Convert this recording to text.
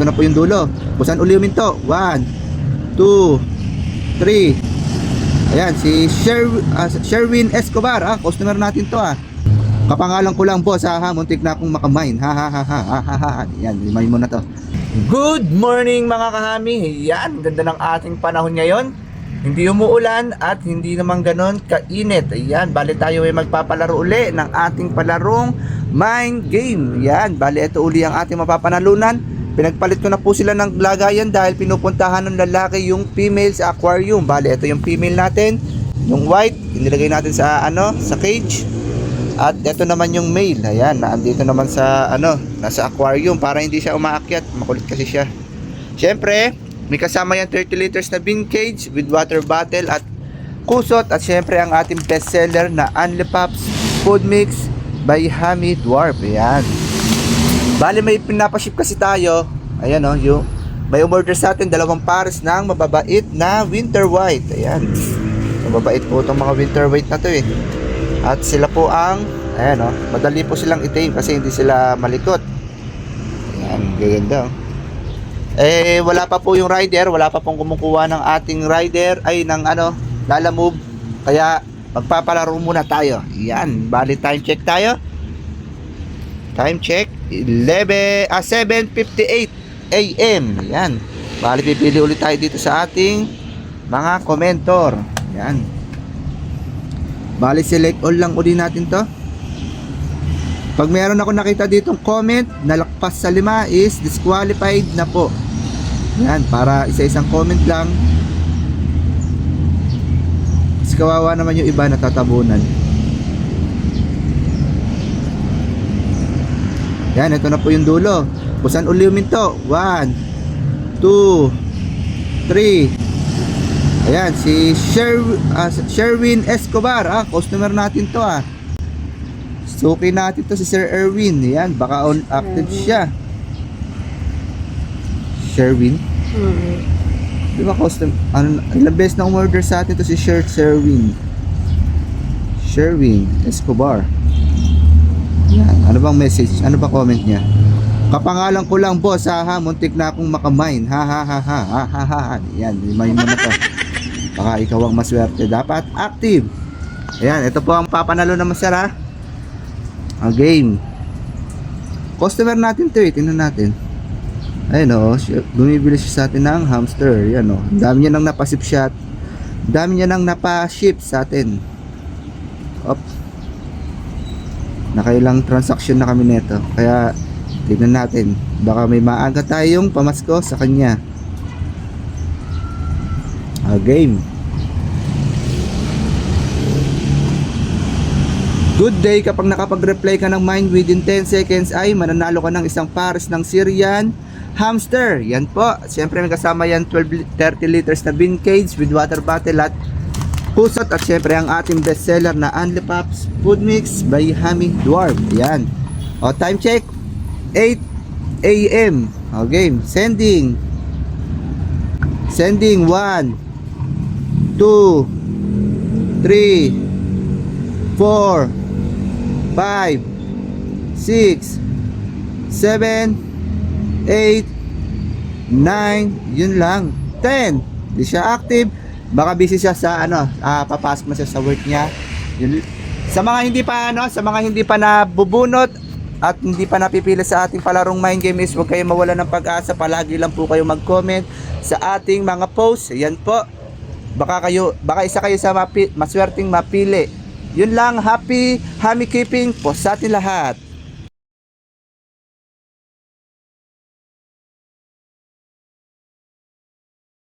Ito na po yung dulo. Busan uli uminto. 1, 2, 3. Ayan, si Sherwin Escobar, customer natin to. Kapangalan ko lang boss, muntik na akong makamine. Yan, limay mo na to. Good morning mga kahami. Yan, ganda ng ating panahon ngayon. Hindi umuulan at hindi naman ganon kainit. Ayan, bali tayo ay magpapalaro uli ng ating palarong mind game. Yan, bali ito uli ang ating mapapanalunan. Pinagpalit ko na po sila ng lagayan dahil pinupuntahan ng lalaki yung female sa aquarium. Bali, ito yung female natin, yung white, inilagay natin sa sa cage. At ito naman yung male. Ayan, naandito naman sa nasa aquarium para hindi siya umaakyat. Makulit kasi siya. Syempre, may kasama yung 30 liters na bin cage with water bottle at kusot. At syempre, ang ating bestseller na Only Pops Food Mix by Hammy Dwarf. Ayan. Bali, may pinapaship kasi tayo. Ayan yung may umorder sa atin 2 pares ng mababait na winter white. Ayan. Mababait po itong mga winter white na to At sila po ang madali po silang i-tame kasi hindi sila malikot. Ayan, gaganda. Wala pa po yung rider, wala pa pong kumukuha ng ating rider ng lalamove. Kaya magpapalaro muna tayo. Ayan, bali time check tayo. Time check 7:58 AM. Yan. Bali pipili ulit tayo dito sa ating mga komentor. Yan. Bali select all lang uli natin to. Pag meron ako nakita ditong comment na lakpas sa 5 is disqualified na po. Yan, para isa-isang comment lang. Mas kawawa naman yung iba natatabunan. Yan, ito na po yung dulo. Busan uli uminto. 1, 2, 3. Ayan, si Sherwin Escobar, customer natin to. Suki natin to si Sir Erwin. Ayan, baka on active siya. Sherwin? Di ba custom? Ilang beses na umorder sa atin to si Sherwin Escobar. Yan. Ano bang message? Ano ba comment niya? Kapangalan ko lang boss, muntik na akong makamine. Yan, limay mo na to. Baka ikaw ang maswerte. Dapat active. Ayan, ito po ang papanalo na masara. Ang game. Customer natin to tingnan natin. Ayun bumibili siya sa atin ng hamster. Yan ang dami niya nang napasip shot. Dami niya nang napaship sa atin. Nakailang transaction na kami nito. Kaya tignan natin. Baka may maaga tayong pamasko sa kanya. Game. Good day, kapag nakapag-reply ka ng mine within 10 seconds ay mananalo ka ng isang pares ng Syrian hamster. Yan po. Siyempre may kasama yan 30 liters na bin cage with water bottle at pusot. At syempre ang ating bestseller na Only Pops Food Mix by Hammy Dwarf. Yan. Time check 8 AM. Game. Sending 1, 2, 3, 4, 5, 6, 7, 8, 9. Yun lang. 10. Di siya active. Baka busy siya sa papasok na siya sa work niya. Yun. Sa mga hindi pa nabubunot at hindi pa napipili sa ating palarong mind game is huwag kayo mawala ng pag-asa. Palagi lang po kayo mag-comment sa ating mga posts. Yan po. Baka isa kayo sa maswerteng mapili. Yun lang. Happy keeping po sa ating lahat.